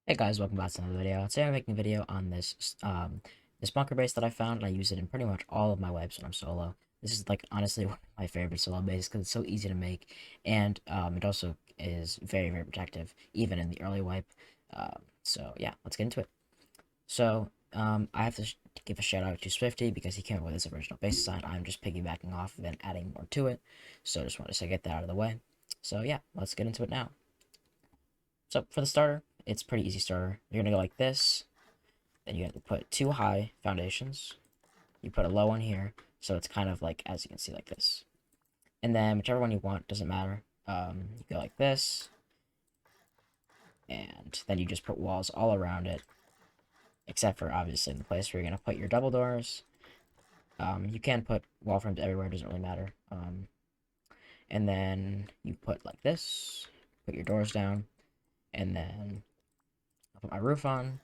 Hey guys, welcome back to another video. Today I'm making a video on this bunker base that I found, and I use it in pretty much all of my wipes when I'm solo. This is like honestly one of my favorite solo bases because it's so easy to make, and it also is very protective even in the early wipe. So yeah, let's get into it. So I have to give a shout out to Swifty because he came up with his original base design. I'm just piggybacking off and then adding more to it. So I just wanted to get that out of the way. So yeah, let's get into it now. So for the starter, it's pretty easy starter. You're gonna go like this. Then you have to put two high foundations. You put a low one here, so it's kind of like, as you can see, like this. And then whichever one you want, doesn't matter. You go like this, and then you just put walls all around it, except for obviously the place where you're gonna put your double doors. You can put wall frames everywhere, doesn't really matter. And then you put like this, put your doors down, and then I'll put my roof on,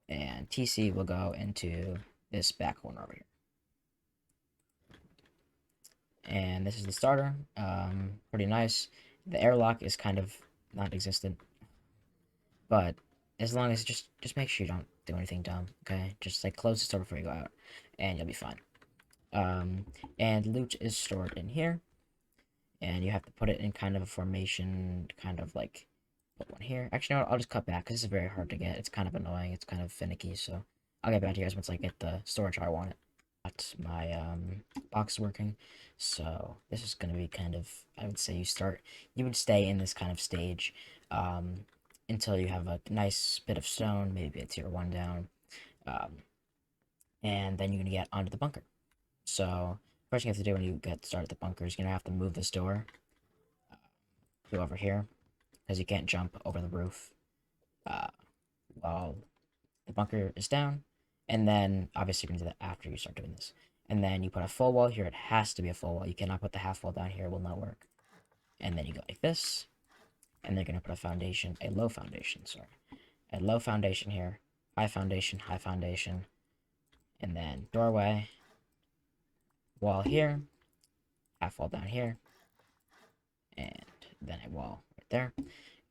and TC will go into this back corner over here. And this is the starter. Pretty nice. The airlock is kind of non-existent, but as long as just make sure you don't do anything dumb, okay? Just like close the store before you go out, and you'll be fine. And loot is stored in here, and you have to put it in kind of a formation, kind of like put one here. Actually, no, I'll just cut back because this is very hard to get. It's kind of annoying. It's kind of finicky, so I'll get back to you guys once I get the storage how I want it. My box working, so this is going to be kind of, I would say you would stay in this kind of stage um, until you have a nice bit of stone, maybe a tier 1 down, um, and then you're going to get onto the bunker. So first thing you have to do when you get started at the bunker is you're going to have to move this door to over here because you can't jump over the roof uh, while the bunker is down, and then obviously you're gonna do that after you start doing this. And then you put a full wall here. It has to be a full wall. You cannot put the half wall down here. It will not work. And then you go like this, and they're gonna put a low foundation, sorry, a low foundation here, high foundation, and then doorway, wall here, half wall down here, and then a wall right there.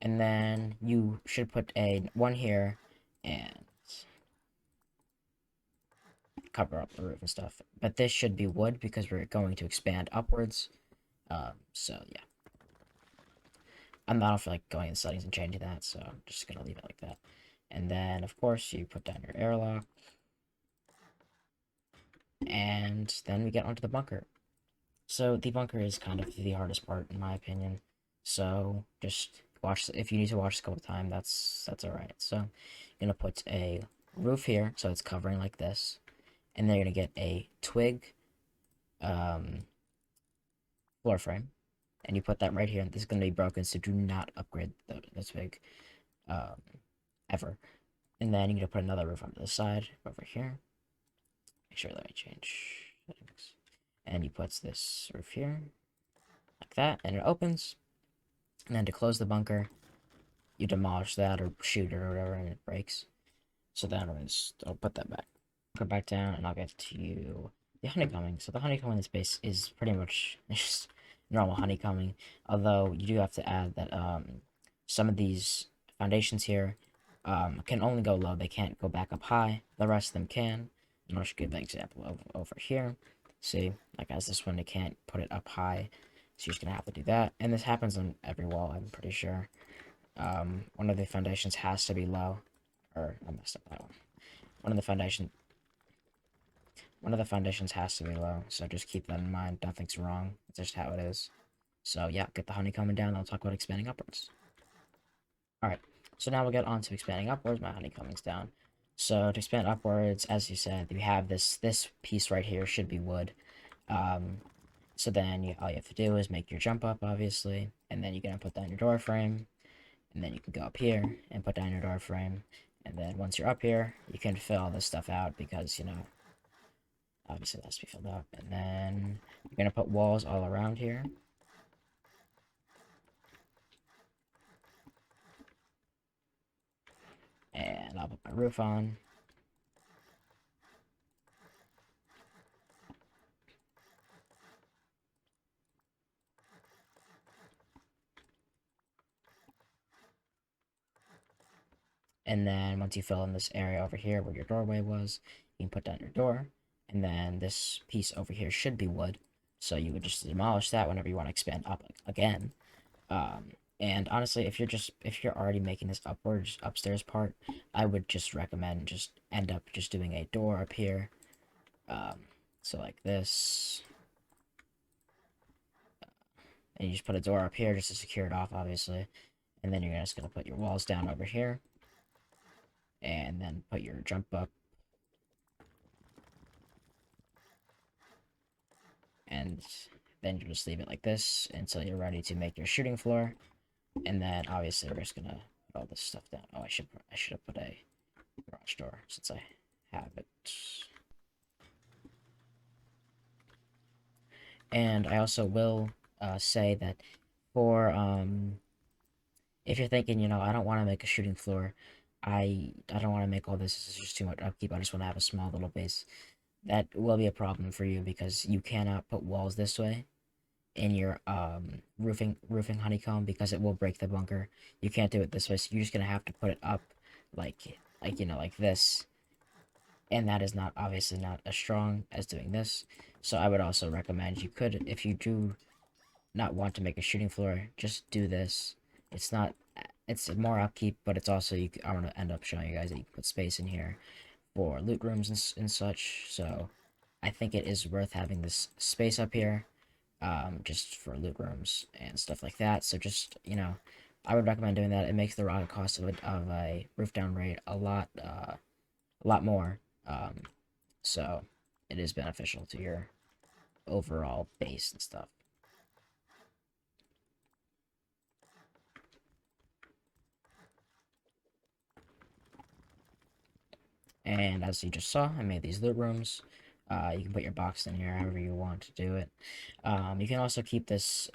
And then you should put a one here and cover up the roof and stuff. But this should be wood because we're going to expand upwards. So yeah, I don't feel like going in settings and changing that, so I'm just gonna leave it like that. And then of course you put down your airlock, and then we get onto the bunker. So the bunker is kind of the hardest part in my opinion. So just watch, if you need to watch this a couple times, that's alright. So you're gonna put a roof here, so it's covering like this, and then you're gonna get a twig floor frame, and you put that right here, and this is going to be broken, so do not upgrade the twig ever. And then you're going to put another roof on the side over here. Make sure that I change settings. And you put this roof here like that, and it opens. And then to close the bunker, you demolish that or shoot it or whatever, and it breaks. So then I'll put that back. Go back down, and I'll get to you the honeycombing. So the honeycombing in this base is pretty much just normal honeycombing, although you do have to add that some of these foundations here can only go low. They can't go back up high. The rest of them can. And I'll just give an example of over here. See, like as this one, they can't put it up high, so you're just gonna have to do that. And this happens on every wall, I'm pretty sure. One of the foundations has to be low, or I messed up that one. One of the foundations has to be low, so just keep that in mind. Nothing's wrong. It's just how it is. So yeah, get the honeycombing down. I'll talk about expanding upwards. Alright, so now we'll get on to expanding upwards. My honeycombing's down. So to expand upwards, as you said, we have this piece right here should be wood. So then all you have to do is make your jump up, obviously, and then you're gonna put down your door frame, and then you can go up here and put down your door frame, and then once you're up here, you can fill all this stuff out because, you know, obviously it has to be filled out. And then you're gonna put walls all around here. And I'll put my roof on. And then once you fill in this area over here where your doorway was, you can put down your door. And then this piece over here should be wood. So you would just demolish that whenever you want to expand up again. And honestly, if you're already making this upwards upstairs part, I would just recommend just end up just doing a door up here. Um, so like this, and you just put a door up here just to secure it off, obviously. And then you're just gonna put your walls down over here, and then put your jump up, and then you just leave it like this until you're ready to make your shooting floor. And then obviously we're just gonna put all this stuff down. Oh, I should have put a garage door since I have it. And I also will say that for if you're thinking, I don't want to make a shooting floor, I don't want to make all this. This is just too much upkeep. I just want to have a small little base. That will be a problem for you because you cannot put walls this way in your roofing honeycomb because it will break the bunker. You can't do it this way, so you're just gonna have to put it up like this, and that is not obviously not as strong as doing this. So I would also recommend you could, if you do not want to make a shooting floor, just do this. It's not, it's more upkeep, but it's also I want to end up showing you guys that you can put space in here for loot rooms and such. So I think it is worth having this space up here, just for loot rooms and stuff like that. So just I would recommend doing that. It makes the rod cost of a roof down raid a lot more. So it is beneficial to your overall base and stuff. And as you just saw, I made these loot rooms. You can put your box in here however you want to do it. You can also keep this.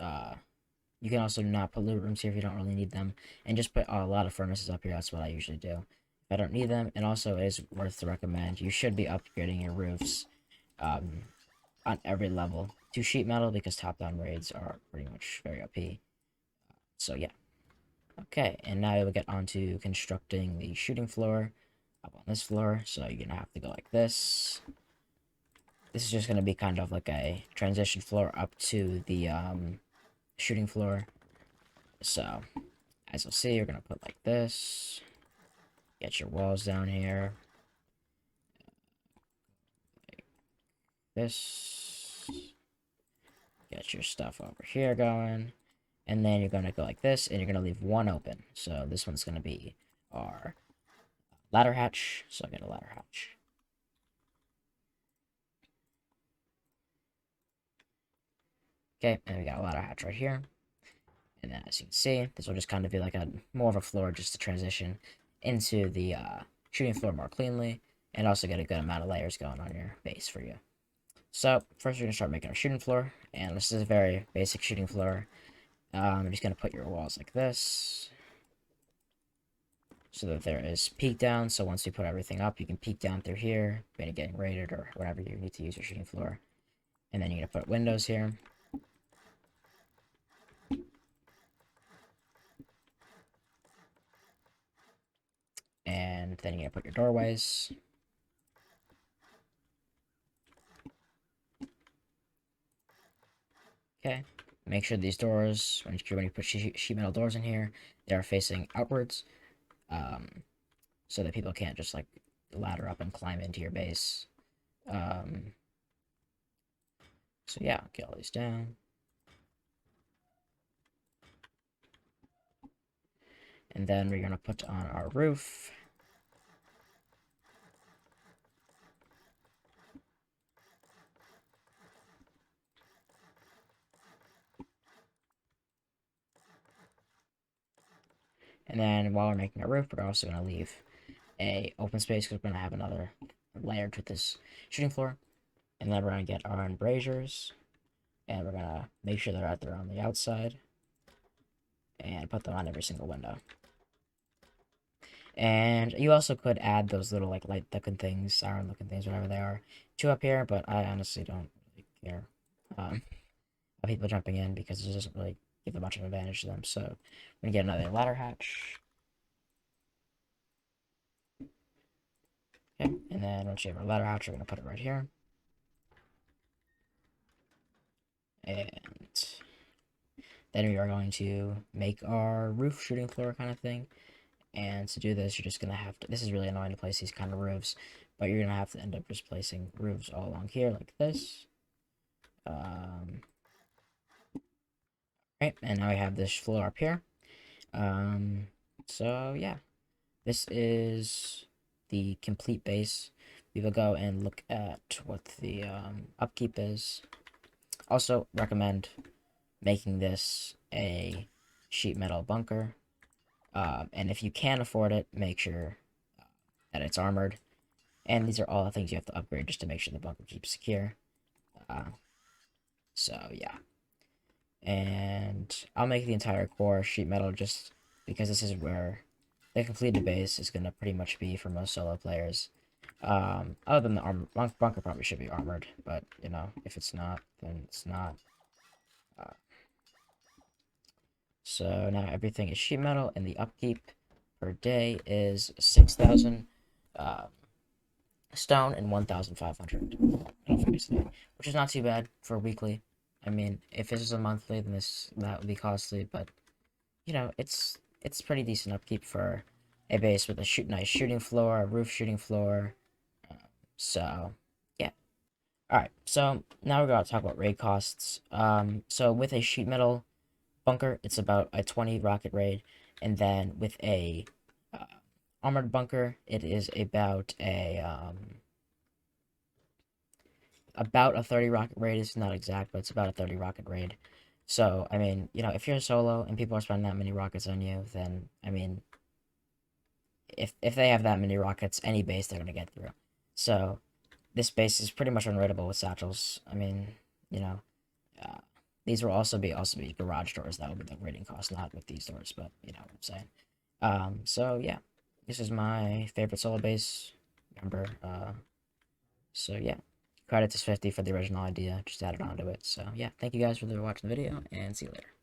You can also not put loot rooms here if you don't really need them, and just put a lot of furnaces up here. That's what I usually do if I don't need them. And also, it is worth to recommend. You should be upgrading your roofs um, on every level to sheet metal because top-down raids are pretty much very OP. So yeah. Okay, and now we'll get on to constructing the shooting floor up on this floor. So you're gonna have to go like this. This is just gonna be kind of like a transition floor up to the shooting floor. So as you'll see, you're gonna put like this. Get your walls down here. Like this. Get your stuff over here going. And then you're gonna go like this, and you're gonna leave one open. So this one's gonna be our ladder hatch. So I get a ladder hatch. Okay, and we got a ladder hatch right here. And then as you can see, this will just kind of be like a more of a floor just to transition into the shooting floor more cleanly, and also get a good amount of layers going on your base for you. So first we're gonna start making our shooting floor, and this is a very basic shooting floor. I'm just gonna put your walls like this, so that there is peek down. So once you put everything up, you can peek down through here, maybe getting raided or whatever you need to use your shooting floor. And then you're gonna put windows here. And then you're gonna put your doorways. Okay. Make sure these doors, when you put sheet metal doors in here, they are facing outwards, so that people can't just like ladder up and climb into your base. So yeah, get all these down. And then we're gonna put on our roof. And then while we're making our roof, we're also gonna leave a open space because we're gonna have another layer to this shooting floor. And then we're gonna get our embrasures, and we're gonna make sure they're out there on the outside, and put them on every single window. And you also could add those little like light looking things, siren looking things, whatever they are, to up here, but I honestly don't really care of people jumping in because it doesn't really give much of an advantage to them. So we're gonna get another ladder hatch. then once you have our ladder hatch, we're going to put it right here. And then we are going to make our roof shooting floor kind of thing. And to do this, you're just going to have to, this is really annoying to place these kind of roofs, but you're going to have to end up just placing roofs all along here like this. Right, and now we have this floor up here. So yeah, this is the complete base. We will go and look at what the upkeep is. Also recommend making this a sheet metal bunker. And if you can afford it, make sure that it's armored. And these are all the things you have to upgrade just to make sure the bunker keeps secure. So yeah. And I'll make the entire core sheet metal just because this is where the completed base is going to pretty much be for most solo players. Other than the bunker probably should be armored, but, you know, if it's not, then it's not. So now everything is sheet metal, and the upkeep per day is 6,000 stone and 1,500, which is not too bad for weekly. I mean, if this is a monthly, then that would be costly, but you know, it's pretty decent upkeep for a base with a nice shooting floor, a roof shooting floor. So yeah. All right. So now we're gonna talk about raid costs. So with a sheet metal bunker, it's about a 20 rocket raid, and then with a uh, armored bunker, it is about a 30 rocket raid. It's not exact, but it's about a 30 rocket raid. So, I mean, you know, if you're solo and people are spending that many rockets on you, then, I mean, if they have that many rockets, any base they're going to get through. So, this base is pretty much unraidable with satchels. I mean, you know, uh, these will also be garage doors. That will be the raiding cost, not with these doors, but you know what I'm saying. So, yeah, this is my favorite solo base. Remember, so yeah. Credit to 50 for the original idea, just added onto it. So yeah, thank you guys for watching the video, and see you later.